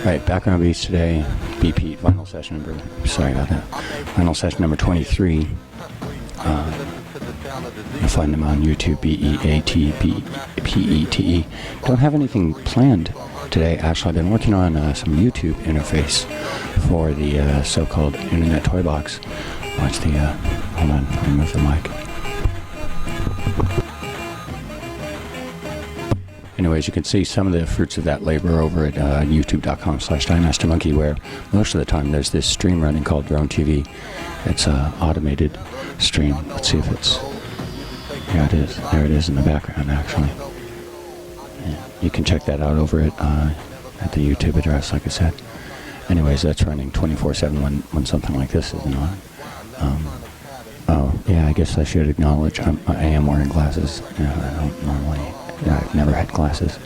Right, background beats today, BP vinyl session number, sorry about that, vinyl session number 23. You'll find them on YouTube, B-E-A-T-P-E-T-E. Don't have anything planned today. Actually, I've been working on some YouTube interface for the so-called Internet Toy Box. Watch the, hold on, remove the mic. Anyways, you can see some of the fruits of that labor over at youtube.com/DieMasterMonkey, where most of the time there's this stream running called DroneTV. It's an automated stream. Let's see if it's... Yeah, it is. There it is in the background, actually. Yeah, you can check that out over at the YouTube address, like I said. Anyways, that's running 24/7 when something like this isn't on. Oh, yeah, I guess I should acknowledge I am wearing glasses. Yeah, I don't normally... Yeah, I've never had glasses,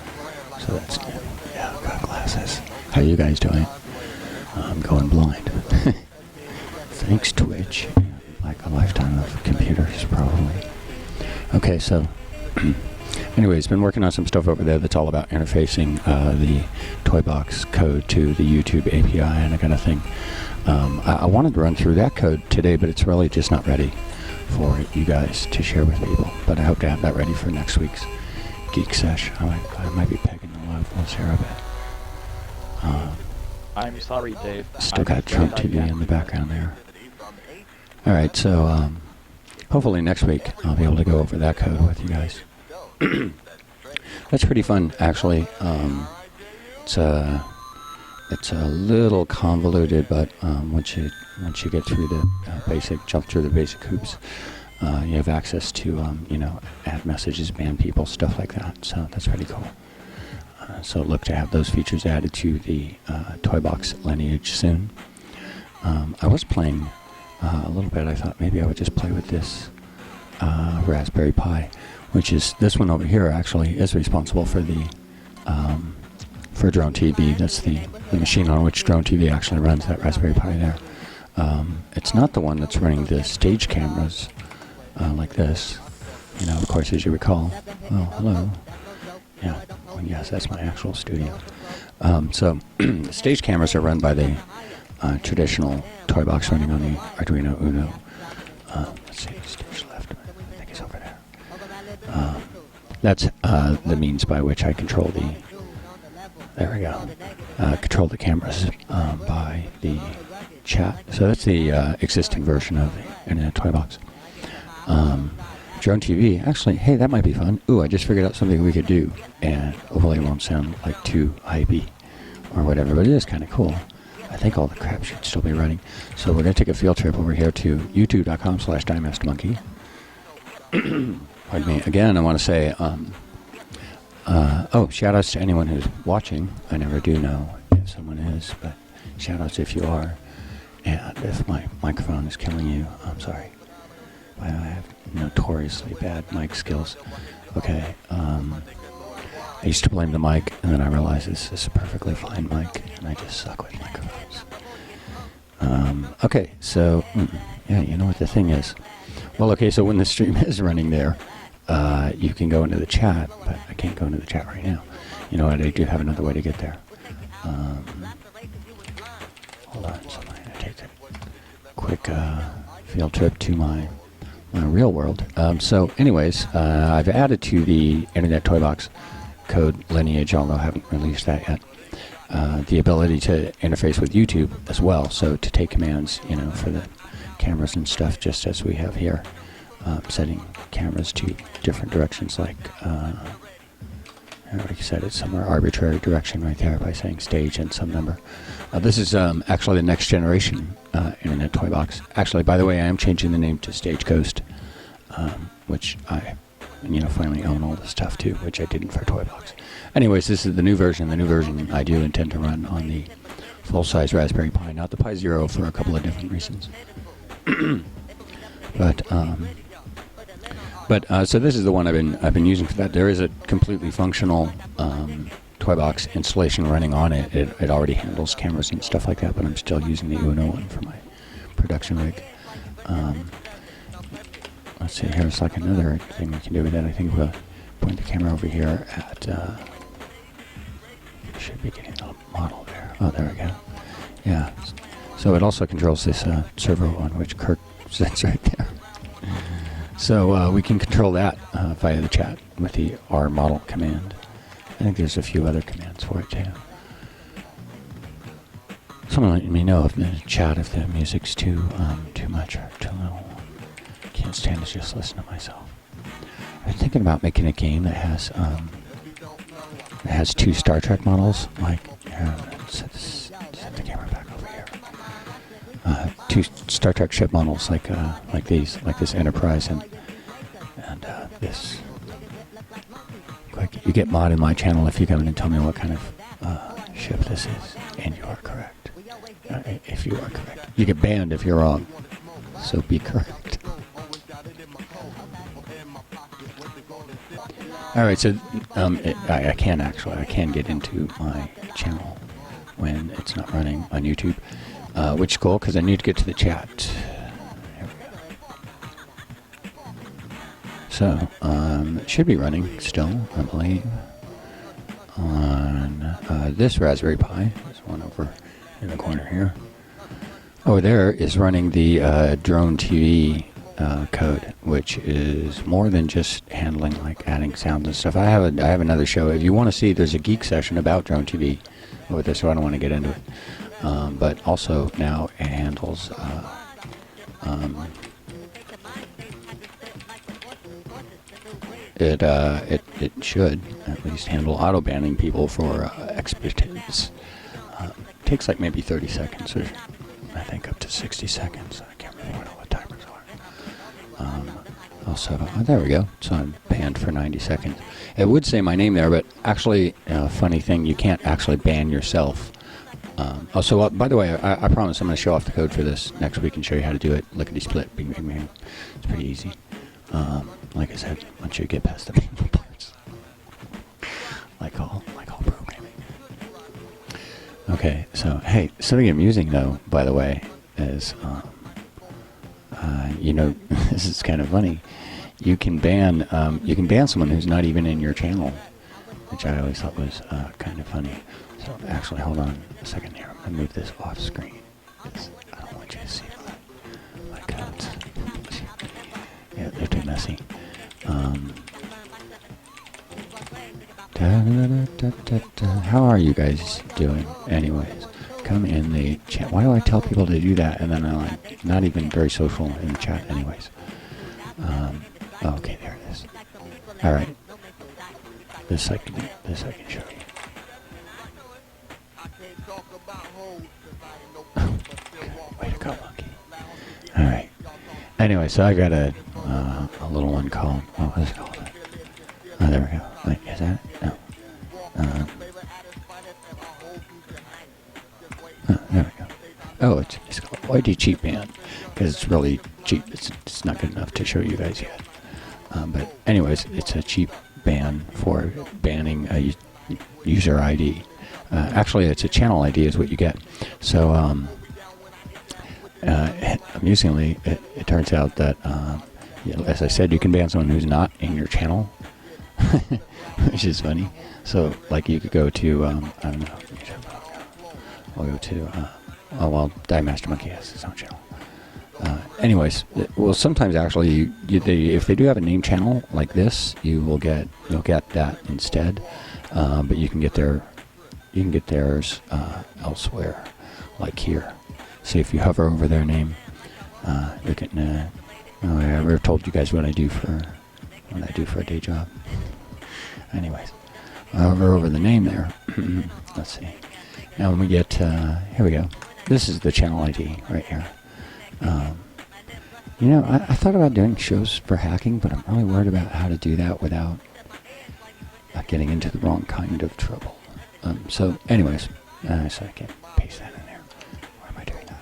so that's good. Yeah, I've got glasses. How are you guys doing? I'm going blind. Thanks, Twitch. Like a lifetime of computers, probably. Okay, so, anyways, been working on some stuff over there that's all about interfacing the toy box code to the YouTube API and that kind of thing. I wanted to run through that code today, but it's really just not ready for you guys to share with people. But I hope to have that ready for next week's Geek Sesh. I might be pegging the levels here a bit. I'm sorry, Dave. Still got DroneTV in the background there. Alright, so hopefully next week I'll be able to go over that code with you guys. That's pretty fun, actually. It's a little convoluted, but once you get through the jump through the basic hoops, you have access to, you know, add messages, ban people, stuff like that. So that's pretty cool. So look to have those features added to the toy box lineage soon. I was playing a little bit. I thought maybe I would just play with this Raspberry Pi, which is this one over here. Actually, is responsible for the for DroneTV. That's the machine on which DroneTV actually runs. That Raspberry Pi there. It's not the one that's running the stage cameras. Like this, you know, of course, as you recall. Oh, hello. Yeah, well, yes, that's my actual studio. So, the stage cameras are run by the traditional toy box running on the Arduino Uno. Let's see, stage left. I think it's over there. That's the means by which I control the... There we go. Control the cameras by the chat. So that's the existing version of the Internet Toy Box. DroneTV, actually, hey, that might be fun. Ooh, I just figured out something we could do, and hopefully it won't sound like too hypey or whatever, but it is kind of cool. I think all the crap should still be running. So we're going to take a field trip over here to youtube.com/DieMasterMonkey. Pardon me. Again, I want to say, oh, shout-outs to anyone who's watching. I never do know if someone is, but shout-outs if you are. And if my microphone is killing you, I'm sorry. I have notoriously bad mic skills. Okay, I used to blame the mic, and then I realized this is a perfectly fine mic, and I just suck with microphones. Okay, so, yeah, you know what the thing is. Well, okay, so when the stream is running there, you can go into the chat, but I can't go into the chat right now. You know what, I do have another way to get there. Hold on, so I'm going to take a quick field trip to my real world. So anyways, I've added to the Internet Toy Box code lineage, although I haven't released that yet, the ability to interface with YouTube as well. So to take commands, you know, for the cameras and stuff, just as we have here, setting cameras to different directions, like, like I said, it's somewhere arbitrary direction right there by saying stage and some number. This is actually the next generation Internet Toy Box. Actually, by the way, I am changing the name to Stage Ghost, which I, you know, finally own all the stuff too, which I didn't for Toy Box. Anyways, this is the new version. The new version I do intend to run on the full-size Raspberry Pi, not the Pi Zero, for a couple of different reasons. But so this is the one I've been using for that. There is a completely functional toy box installation running on it. It already handles cameras and stuff like that, but I'm still using the Uno one for my production rig. Let's see, here's like another thing we can do with that. I think we'll point the camera over here at, should be getting the model there. Oh, there we go. Yeah. So it also controls this servo on which Kirk sits right there. So we can control that via the chat with the R model command. I think there's a few other commands for it too. Someone let me know if in the chat if the music's too much or too little. Can't stand to just listen to myself. I'm thinking about making a game that has 2 Star Trek models. Like, set the camera back over here. 2 Star Trek ship models, like these, like this Enterprise and this. Quick, you get mod in my channel if you come in and tell me what kind of ship this is, and you are correct. If you are correct, you get banned if you're wrong. So be correct. All right, so I can get into my channel when it's not running on YouTube, which is cool because I need to get to the chat. There we go. So it should be running still, I believe, on this Raspberry Pi. There's one over in the corner here. Over there is running the DroneTV code, which is more than just handling like adding sounds and stuff. I have another show. If you want to see, there's a geek session about DroneTV over there, so I don't want to get into it. But also now it handles it should at least handle auto banning people for expletives. Takes like maybe 30 seconds, or I think up to 60 seconds. I can't remember what all the timers are. Also, there we go. So I'm banned for 90 seconds. It would say my name there, but actually, funny thing, you can't actually ban yourself. Also, by the way, I promise I'm going to show off the code for this next week and show you how to do it. Lickety split, bing, bing, bing. It's pretty easy. Like I said, once you get past the main parts, like all programming. Okay, so hey, something I'm using though, by the way, is you know, this is kind of funny. You can ban someone who's not even in your channel, which I always thought was kind of funny. So actually, hold on a second here. I'm gonna move this off screen. I don't want you to see my codes. Yeah, they're too messy. How are you guys doing? Anyways, come in the chat. Why do I tell people to do that and then I'm like not even very social in the chat? Anyways, okay, there it is. All right, this I can show you. Way to go, monkey. All right. Anyway, so I got a little one called, what was it called? Oh, there we go. Wait, is that it? No. There we go. Oh, it's called YD Cheap Band, because it's really cheap. It's not good enough to show you guys yet. But anyways, it's a cheap ban for banning a user ID. Actually, it's a channel ID is what you get. So, amusingly, it turns out that, as I said, you can ban someone who's not in your channel, which is funny. So, like, you could go to, I don't know, I'll go to, oh, well, Die Master Monkey has his own channel. Anyways, well, sometimes actually, if they do have a name channel like this, you'll get that instead. But you can get theirs elsewhere, like here. So if you hover over their name, you can. Oh, I ever told you guys what I do for a day job. Anyways, hover over the name there. Let's see. Now when we get here we go. This is the channel ID right here. You know, I thought about doing shows for hacking, but I'm really worried about how to do that without getting into the wrong kind of trouble. So anyways, so I can paste that in there. Why am I doing that?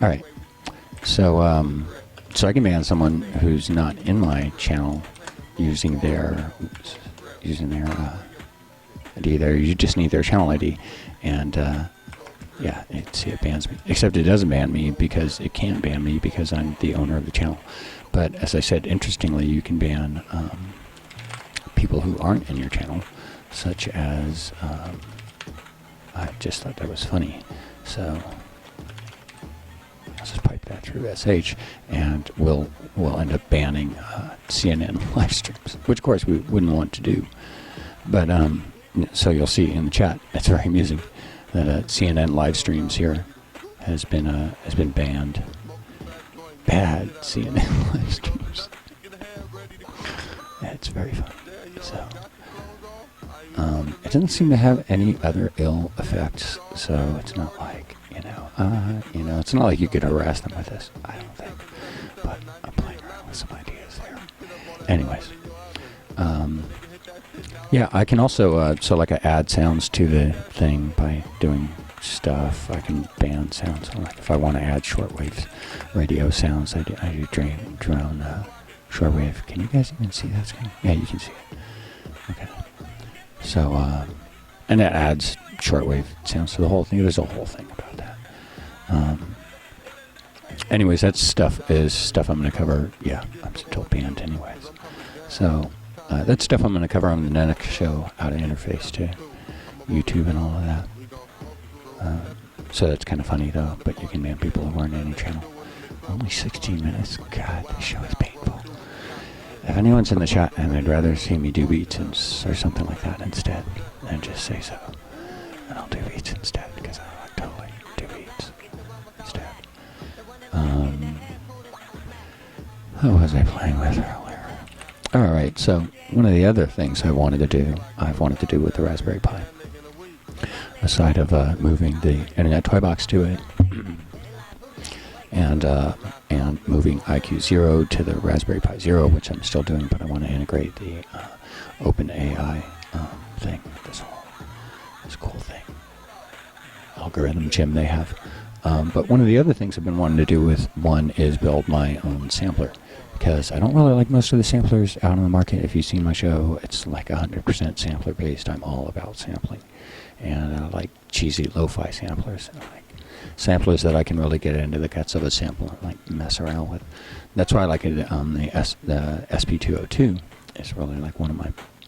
All right. So so I can ban someone who's not in my channel using their ID there. You just need their channel ID, and yeah, see, it bans me. Except it doesn't ban me because it can't ban me because I'm the owner of the channel. But as I said, interestingly, you can ban people who aren't in your channel, such as I just thought that was funny. So I'll just pipe that through SH, and we'll end up banning CNN live streams, which of course we wouldn't want to do. But so you'll see in the chat, it's very amusing that CNN live streams here has been banned. Bad CNN live streams. It's very fun. So it doesn't seem to have any other ill effects. So it's not like it's not like you could harass them with this. I don't think. But I'm playing around with some ideas there. Anyways, yeah, I can also so like I add sounds to the thing by doing stuff. I can ban sounds. So like if I want to add shortwave radio sounds, I do drone shortwave. Can you guys even see that screen? Yeah, you can see it. Okay. So and it adds shortwave sounds to the whole thing. There's a whole thing about that. Anyways, that stuff I'm going to cover. Yeah, I'm still banned anyways. So that's stuff I'm going to cover on the next show, how to interface to YouTube and all of that. So that's kind of funny though, but you can ban people who aren't in any channel. Only 16 minutes. God, this show is painful. If anyone's in the chat and they'd rather see me do beats or something like that instead, then just say so. And I'll do beats instead, because I like totally do beats instead. What was I playing with earlier? Alright, so one of the other things I've wanted to do with the Raspberry Pi, aside of moving the Internet Toy Box to it, and moving IQ0 to the Raspberry Pi Zero, which I'm still doing, but I want to integrate the OpenAI thing, this cool thing, algorithm gym they have. But one of the other things I've been wanting to do with one is build my own sampler, because I don't really like most of the samplers out on the market. If you've seen my show, it's like 100% sampler based. I'm all about sampling, and I like cheesy lo-fi samplers. Samplers that I can really get into the guts of a sample and like mess around with. That's why I like it. The SP202 is really like one of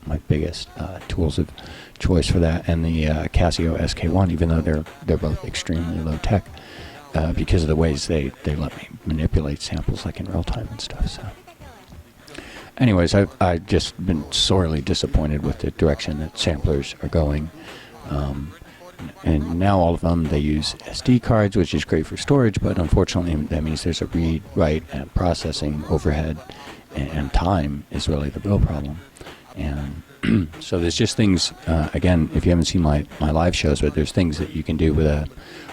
my biggest tools of choice for that, and the Casio SK1, even though they're both extremely low tech, because of the ways they let me manipulate samples like in real time and stuff. So, anyways, I've just been sorely disappointed with the direction that samplers are going. And now all of them, they use SD cards, which is great for storage, but unfortunately that means there's a read, write, and processing overhead, and time is really the real problem. And so there's just things, again, if you haven't seen my live shows, but there's things that you can do with an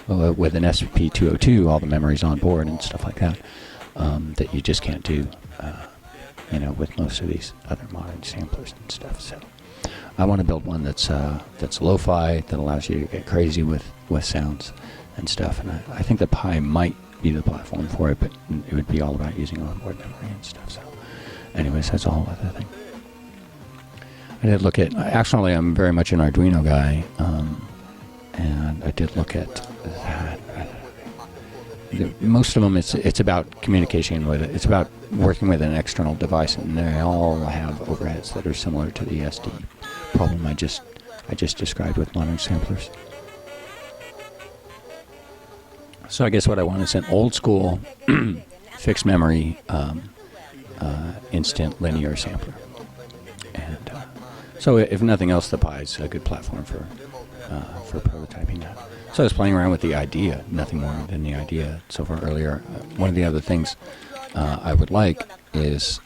SP202, all the memories on board and stuff like that, that you just can't do, with most of these other modern samplers and stuff. So I want to build one that's lo-fi, that allows you to get crazy with sounds and stuff. And I think the Pi might be the platform for it, but it would be all about using onboard memory and stuff. So anyways, that's a whole other thing. I did look at, actually I'm very much an Arduino guy, and I did look at that. Most of them, it's about communication with it. It's about working with an external device, and they all have overheads that are similar to the SD problem I just described with modern samplers. So I guess what I want is an old school fixed memory instant linear sampler. And so if nothing else, the Pi is a good platform for prototyping that. So I was playing around with the idea, nothing more than the idea so far earlier. One of the other things I would like is,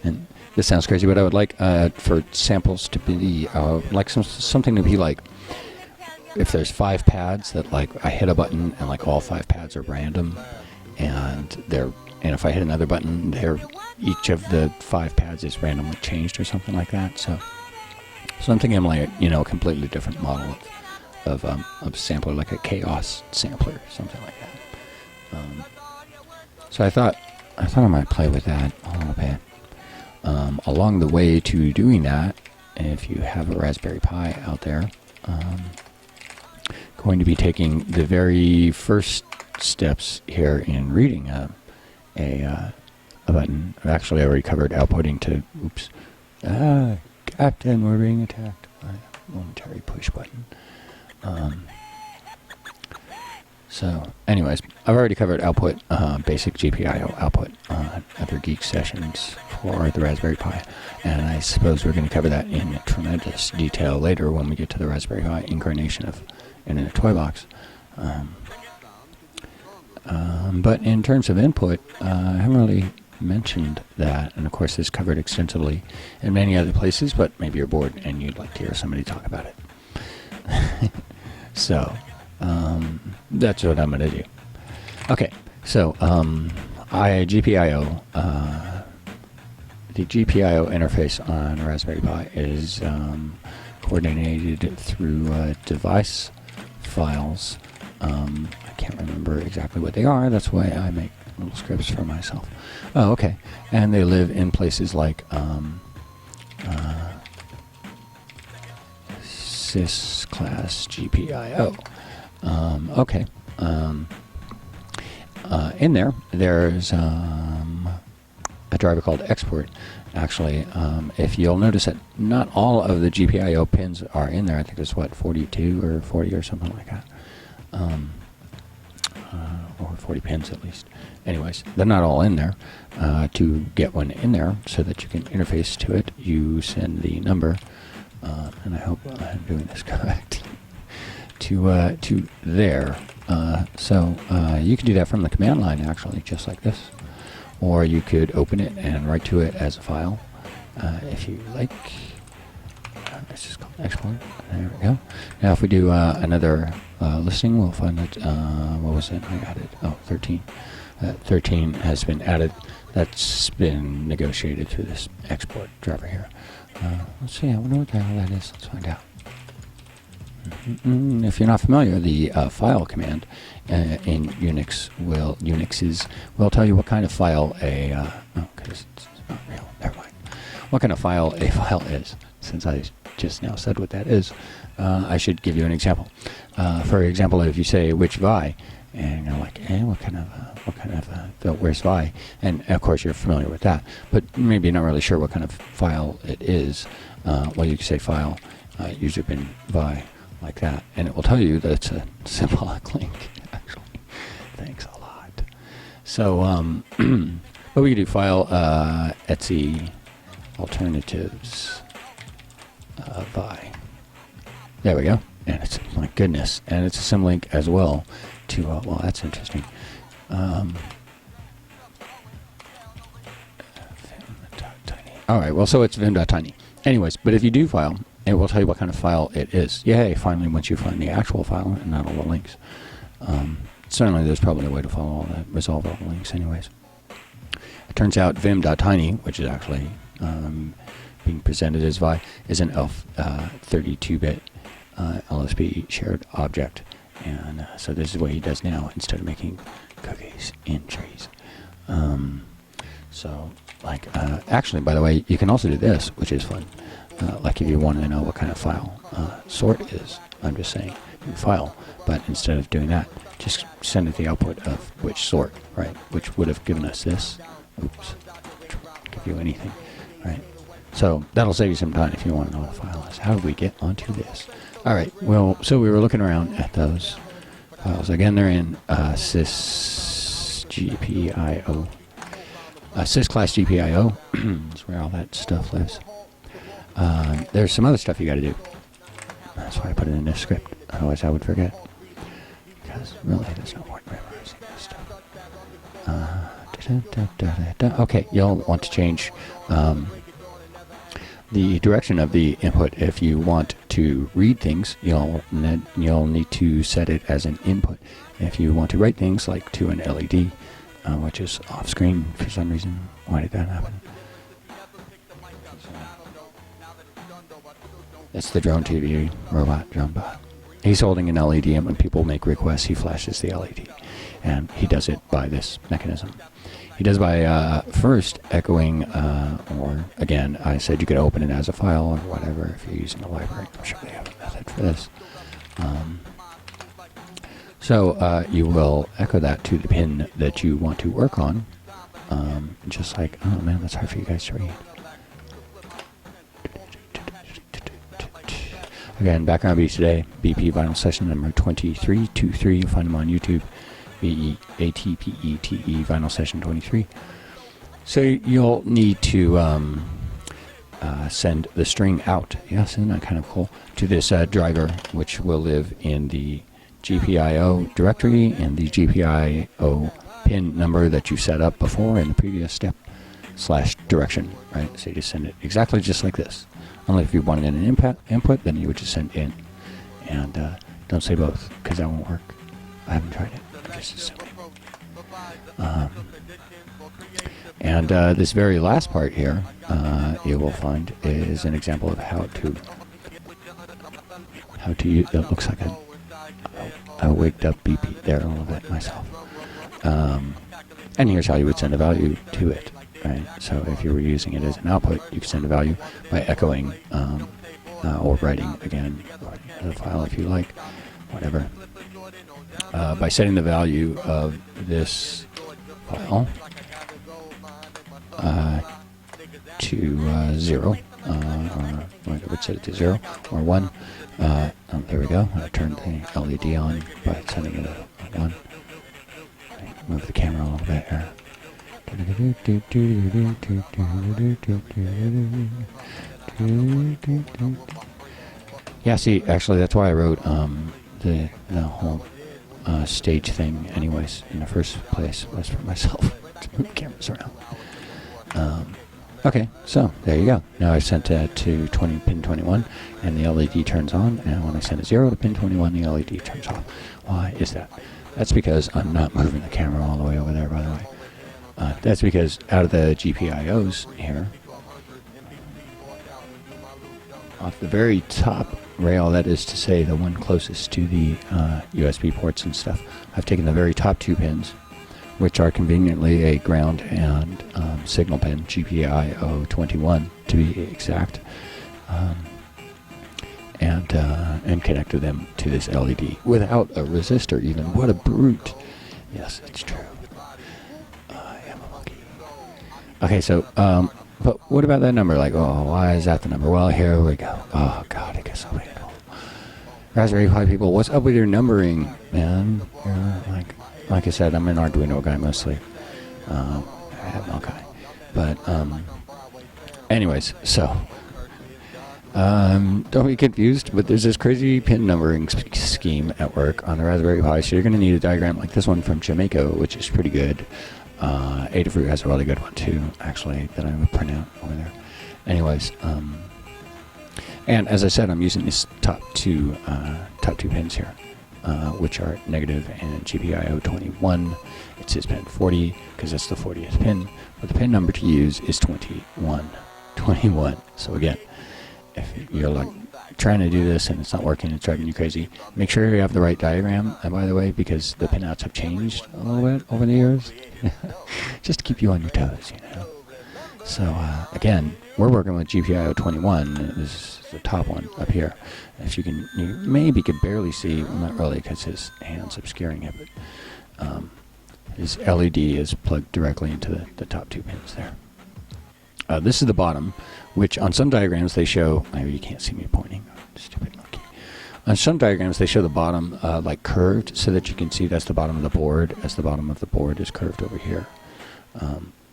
and this sounds crazy, but I would like for samples to be like something to be like, if there's 5 pads that like I hit a button and like all 5 pads are random, and if I hit another button, each of the 5 pads is randomly changed or something like that. So I'm thinking like a completely different model of sampler, like a chaos sampler, something like that. So I thought I might play with that a little bit. Along the way to doing that, if you have a Raspberry Pi out there, going to be taking the very first steps here in reading a button. I've actually already covered outputting to, Captain, we're being attacked by a momentary push button. So, anyways, I've already covered output, basic GPIO output on other geek sessions for the Raspberry Pi, and I suppose we're going to cover that in tremendous detail later when we get to the Raspberry Pi incarnation of in a toy box. But in terms of input, I haven't really mentioned that, and of course this is covered extensively in many other places, but maybe you're bored and you'd like to hear somebody talk about it. So, that's what I'm going to do. Okay, so GPIO, the GPIO interface on a Raspberry Pi is coordinated through device files. I can't remember exactly what they are. That's why I make little scripts for myself. Oh, okay. And they live in places like sys class GPIO. Okay. In there's a driver called export. Actually, if you'll notice that not all of the GPIO pins are in there. I think there's, what, 42 or 40 or something like that. Or 40 pins at least. Anyways, they're not all in there. To get one in there so that you can interface to it, you send the number, and I hope I'm doing this correct, to there. So you can do that from the command line, actually, just like this. Or you could open it and write to it as a file, if you like. It's just called export. There we go. Now if we do another listing, we'll find that, what was it I added? Oh, 13. 13 has been added. That's been negotiated through this export driver here. Let's see, I wonder what the hell that is. Let's find out. If you're not familiar, the file command in Unixes will tell you what kind of file because it's not real. Never mind. What kind of file a file is. Since I just now said what that is, I should give you an example. For example, if you say which vi, and you're like, what kind of where's vi? And of course you're familiar with that, but maybe you're not really sure what kind of file it is. Well, you can say file user bin vi, like that, and it will tell you that it's a symbolic link, actually. Thanks a lot. So, what we can do, file etc alternatives vi. There we go. And it's, my goodness, and it's a symlink as well to, well, that's interesting. Alright, well, so it's vim.tiny. Anyways, but if you do file, it will tell you what kind of file it is. Yay, finally, once you find the actual file and not all the links. Certainly, there's probably a way to follow all that, resolve all the links anyways. It turns out vim.tiny, which is actually being presented as vi, is an ELF 32-bit LSB shared object. And so this is what he does now instead of making cookies in trees. So, like, actually, by the way, you can also do this, which is fun. Like if you want to know what kind of file sort is, I'm just saying, file, but instead of doing that, just send it the output of which sort, right? Which would have given us this. Oops, give you anything, right? So that'll save you some time if you want to know what the file is. How do we get onto this? All right, well, so we were looking around at those files. Again, they're in sys GPIO. Sys class GPIO is where all that stuff lives. There's some other stuff you got to do. That's why I put it in this script. Otherwise, I would forget. Because really, there's no point memorizing this stuff. Okay, you'll want to change the direction of the input. If you want to read things, you'll need to set it as an input. If you want to write things, like to an LED, which is off screen for some reason. Why did that happen? It's the DroneTV robot, DroneBot. He's holding an LED, and when people make requests, he flashes the LED. And he does it by this mechanism. He does by first echoing, or again, I said you could open it as a file or whatever if you're using a library. I'm sure they have a method for this. So you will echo that to the pin that you want to work on. Just like, oh man, that's hard for you guys to read. I Again, background beats today, BP vinyl session number 2323. You'll find them on YouTube, VEATPETE vinyl session 23. So you'll need to send the string out, yes, isn't that kind of cool, to this driver, which will live in the GPIO directory and the GPIO pin number that you set up before in the previous step / direction, right? So you just send it exactly just like this. Only if you wanted an input, then you would just send in. And don't say both, because that won't work. I haven't tried it. Just assuming. And this very last part here, you will find is an example of how to use. It looks like I waked up BP there a little bit myself. And here's how you would send a value to it. Right. So if you were using it as an output, you can send a value by echoing or writing again the file if you like, whatever. By setting the value of this file to 0, or I would set it to 0 or 1. There we go. I turned the LED on by setting it at 1. Move the camera a little bit here. Yeah, see, actually, that's why I wrote the whole stage thing, anyways, in the first place, was for myself to move cameras around. Okay, so there you go. Now I sent that to pin 21, and the LED turns on, and when I send a 0 to pin 21, the LED turns off. Why is that? That's because I'm not moving the camera all the way over there, by the way. That's because out of the GPIOs here, off the very top rail, that is to say the one closest to the USB ports and stuff, I've taken the very top 2 pins, which are conveniently a ground and signal pin, GPIO 21 to be exact, and connected them to this LED without a resistor even. What a brute. Yes, it's true. Okay, so, but what about that number? Like, oh, why is that the number? Well, here we go. Oh, God, it gets so painful. Raspberry Pi people, what's up with your numbering, man? Like I said, I'm an Arduino guy mostly. Okay. But, anyways, so, don't be confused, but there's this crazy pin numbering scheme at work on the Raspberry Pi, so you're going to need a diagram like this one from Jamaica, which is pretty good. Adafruit has a really good one too, actually, that I would print out over there. Anyways, and as I said, I'm using these top two pins here, which are negative and GPIO 21. It says pin 40 because that's the 40th pin, but the pin number to use is 21. So again, if you're like trying to do this and it's not working, it's driving you crazy, make sure you have the right diagram. And by the way, because the pinouts have changed a little bit over the years, just to keep you on your toes, you know. So again, we're working with GPIO 21. This is the top one up here. If you can, you maybe could barely see, well, not really, because his hand's obscuring it, but his LED is plugged directly into the top 2 pins there. This is the bottom, which on some diagrams they show, maybe you can't see me pointing, stupid monkey. On some diagrams they show the bottom like curved so that you can see that's the bottom of the board, as the bottom of the board is curved over here.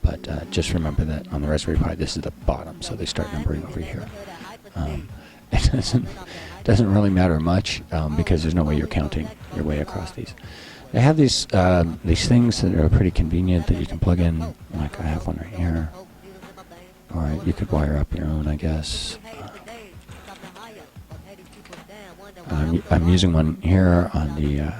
But just remember that on the Raspberry Pi this is the bottom, so they start numbering over here. It doesn't really matter much because there's no way you're counting your way across these. They have these things that are pretty convenient that you can plug in, like I have one right here. Alright, you could wire up your own, I guess. I'm using one here on the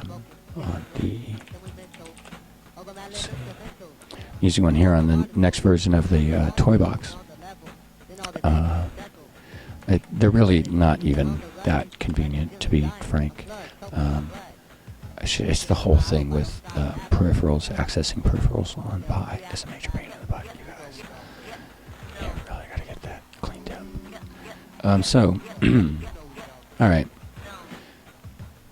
using one here on the next version of the toy box. They're really not even that convenient, to be frank. It's the whole thing with peripherals, accessing peripherals on Pi. It's a major pain in the butt, you guys. You really gotta get that cleaned up. So, alright.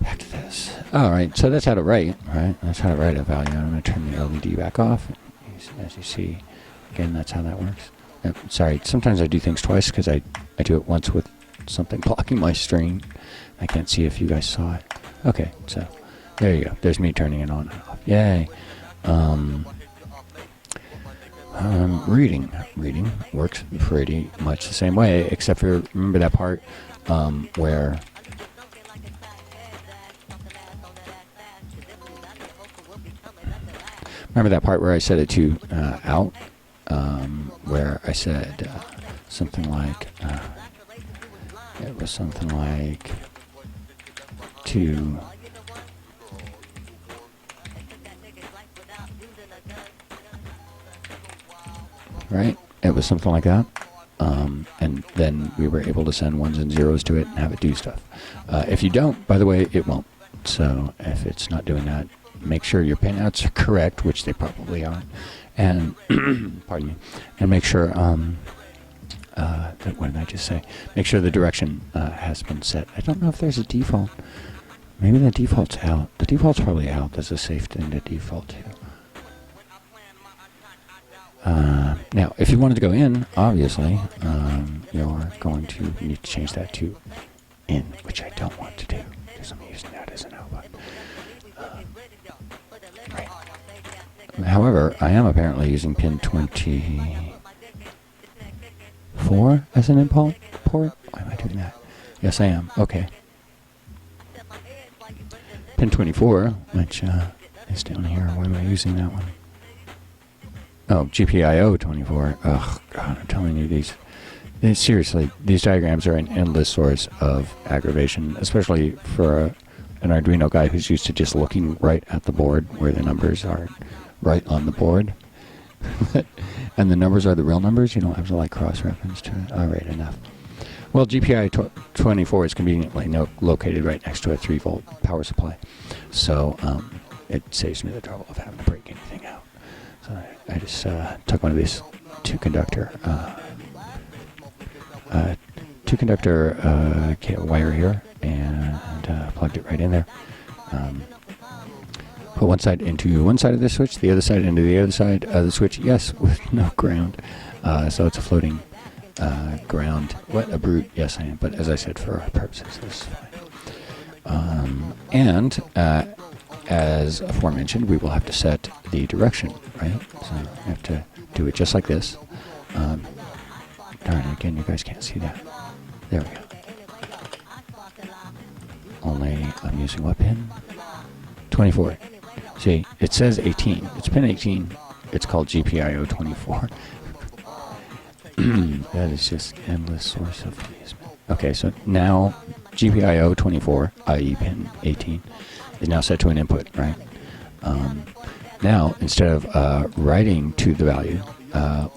Back to this. Alright, so that's how to write, right? That's how to write a value. I'm going to turn the LED back off. As you see, again, that's how that works. Sorry, sometimes I do things twice because I do it once with something blocking my screen. I can't see if you guys saw it. Okay, so there you go. There's me turning it on and off. Yay. Reading works pretty much the same way, except for, remember that part where I set it to out, where I said something like, it was something like to right? It was something like that. And then we were able to send ones and zeros to it and have it do stuff. If you don't, by the way, it won't. So if it's not doing that, make sure your pinouts are correct, which they probably are. And, pardon me, and make sure, what did I just say? Make sure the direction has been set. I don't know if there's a default. Maybe the default's out. The default's probably out. That's a safe thing to default to. Now, if you wanted to go in, obviously, you're going to need to change that to in, which I don't want to do, because I'm using that as an output. Right. However, I am apparently using pin 24 as an input port. Why am I doing that? Yes, I am. Okay. Pin 24, which is down here. Why am I using that one? Oh, GPIO 24. Ugh, God, I'm telling you, these seriously, these diagrams are an endless source of aggravation, especially for an Arduino guy who's used to just looking right at the board where the numbers are right on the board. And the numbers are the real numbers. You don't have to like cross-reference to it. All right, enough. Well, GPIO 24 is conveniently located right next to a 3-volt power supply. So it saves me the trouble of having to break anything out. So I just took one of these two-conductor wire here and plugged it right in there. Put one side into one side of the switch, the other side into the other side of the switch. Yes, with no ground. So it's a floating ground. What a brute. Yes, I am. But as I said, for our purposes, this is fine. And as aforementioned, we will have to set the direction, right? So we have to do it just like this. Darn it, again, you guys can't see that. There we go. Only I'm using what pin? 24. See, it says 18. It's pin 18. It's called GPIO 24. That is just endless source of amusement. Okay, so now GPIO 24, i.e. pin 18, is now set to an input, right? Now, instead of writing to the value,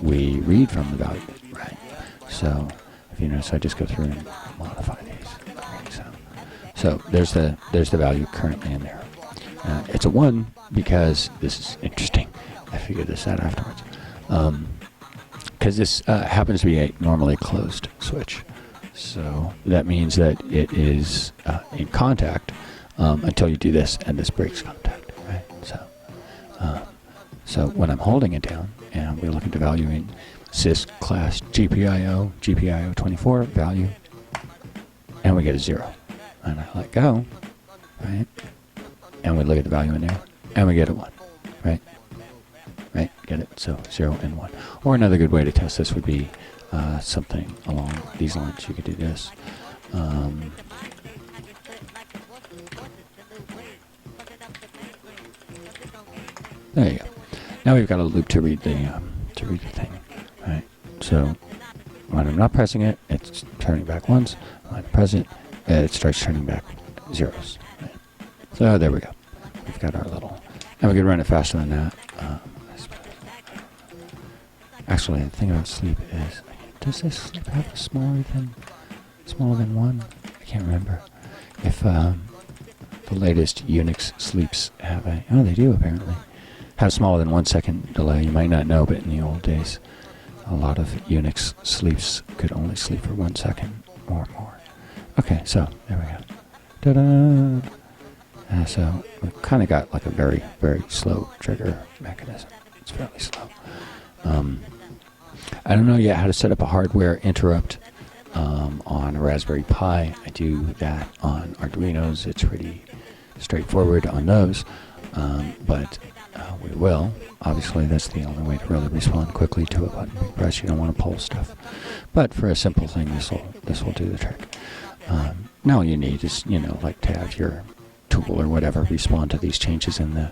we read from the value, right? So, if you notice, I just go through and modify these. Okay, so there's the value currently in there. It's a 1 because this is interesting. I figured this out afterwards. Because this happens to be a normally closed switch. So that means that it is in contact until you do this, and this breaks contact, right? So when I'm holding it down, and we look at the value in sys class GPIO 24 value, and we get a 0. And I let go, right? And we look at the value in there, and we get a 1, right? Right? Get it? So 0 and 1. Or another good way to test this would be something along these lines. You could do this. There you go. Now we've got a loop to read the thing, right? So when I'm not pressing it, it's turning back 1s. When I press it, it starts turning back 0s. Right? So there we go. We've got our little, and we can run it faster than that. Actually, the thing about sleep is, does this sleep have a smaller than 1? I can't remember. If the latest Unix sleeps have a, oh, they do apparently. Have smaller than 1 second delay. You might not know, but in the old days, a lot of Unix sleeps could only sleep for 1 second or more. Okay, so there we go. Ta-da! So we've kind of got like a very, very slow trigger mechanism. It's fairly slow. I don't know yet how to set up a hardware interrupt on a Raspberry Pi. I do that on Arduinos. It's pretty straightforward on those, but we will. Obviously, that's the only way to really respond quickly to a button press. You don't want to pull stuff, but for a simple thing, this will do the trick. Now all you need is, like to have your tool or whatever respond to these changes in the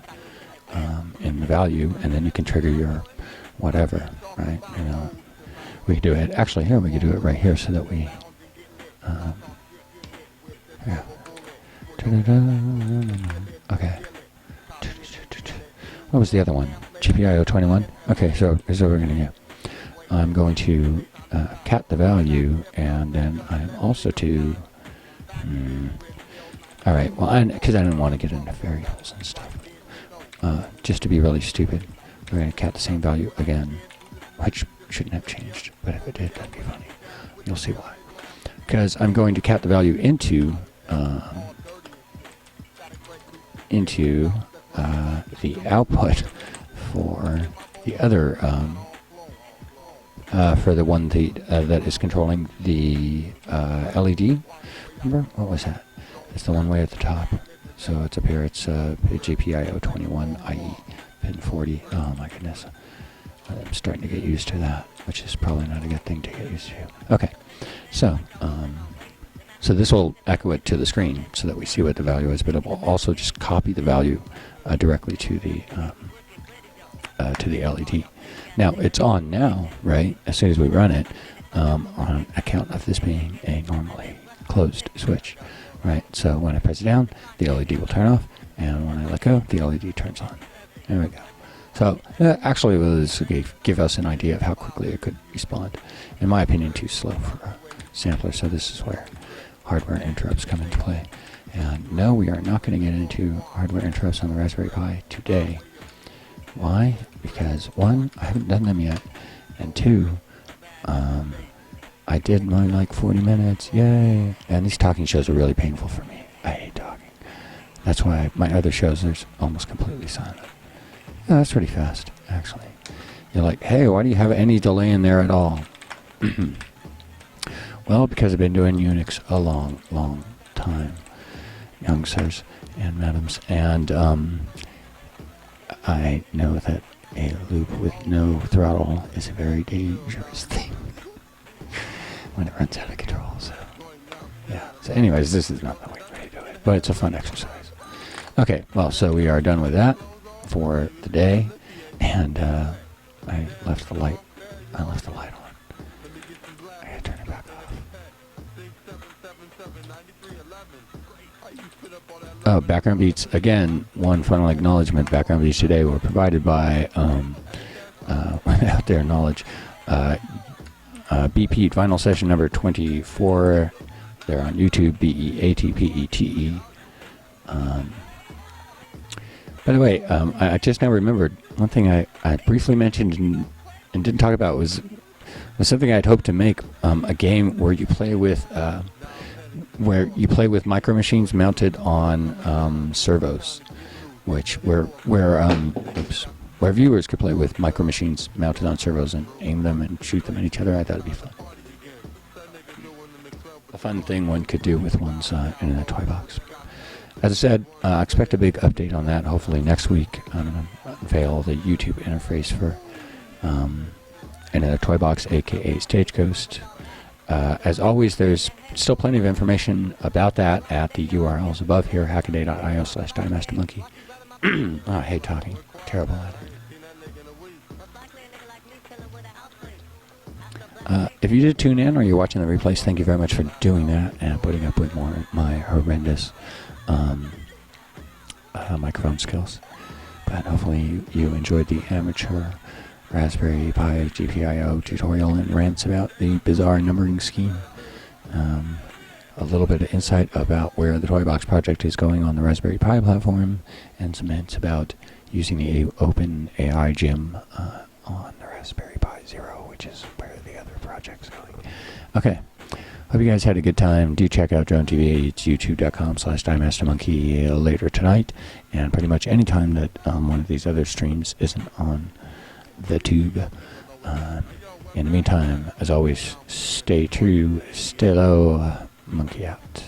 value, and then you can trigger your whatever, right? We could do it. Actually, here we could do it right here, so that we. Yeah. Okay. What was the other one? GPIO 21. Okay, so here's what we're going to do. I'm going to cat the value, and then I'm also to. All right. Well, because I didn't want to get into variables and stuff. Just to be really stupid, we're going to cat the same value again, which shouldn't have changed, but if it did, that'd be funny. You'll see why. Because I'm going to cat the value into the output for the other, for the one that is controlling the LED. Remember? What was that? It's the one way at the top. So it's up here. It's GPIO 21 IE pin 40. Oh my goodness. I'm starting to get used to that, which is probably not a good thing to get used to. Okay. So so this will echo it to the screen so that we see what the value is, but it will also just copy the value directly to the LED. Now it's on now, right? As soon as we run it, on account of this being a normally closed switch, right? So when I press it down, the LED will turn off, and when I let go, the LED turns on. There we go. So actually, this will give us an idea of how quickly it could respond. In my opinion, too slow for a sampler. So this is where hardware interrupts come into play. And no, we are not going to get into hardware interrupts on the Raspberry Pi today. Why? Because one, I haven't done them yet, and two, I did mine like 40 minutes. Yay! And these talking shows are really painful for me. I hate talking. That's why my other shows, there's almost completely silent. Yeah, that's pretty fast, actually. You're like, hey, why do you have any delay in there at all? Well, because I've been doing Unix a long, long time, young sirs and madams, and I know that a loop with no throttle is a very dangerous thing when it runs out of control. So, yeah. So, anyways, this is not the way to do it, but it's a fun exercise. Okay, well, so we are done with that for the day, and I left the light. I left the light on. I gotta turn it back off. Oh, background beats again. One final acknowledgement: background beats today were provided by, without their knowledge, BP Vinyl Session number 24. They're on YouTube. BEATPETE. By the way, I just now remembered one thing I briefly mentioned and didn't talk about was something I'd hoped to make, a game where you play with micro machines mounted on servos, where viewers could play with micro machines mounted on servos and aim them and shoot them at each other. I thought it'd be fun. A fun thing one could do with one's internet toy box. As I said, expect a big update on that. Hopefully next week. I'm going to unveil the YouTube interface for Internet Toy Box, aka Stage Ghost. As always, there's still plenty of information about that at the URLs above here, hackaday.io/diemastermonkey. Oh, I hate talking. Terrible at it. If you did tune in or you're watching the replays, thank you very much for doing that and putting up with more of my horrendous microphone skills. But hopefully you enjoyed the amateur Raspberry Pi GPIO tutorial and rants about the bizarre numbering scheme. A little bit of insight about where the Toy Box project is going on the Raspberry Pi platform, and some hints about using the Open AI Gym on the Raspberry Pi Zero, which is where the other project's going. Okay. Hope you guys had a good time. Do check out DroneTV. It's youtube.com/diemastermonkey later tonight, and pretty much any time that one of these other streams isn't on the tube. In the meantime, as always, stay true, stay low, monkey out.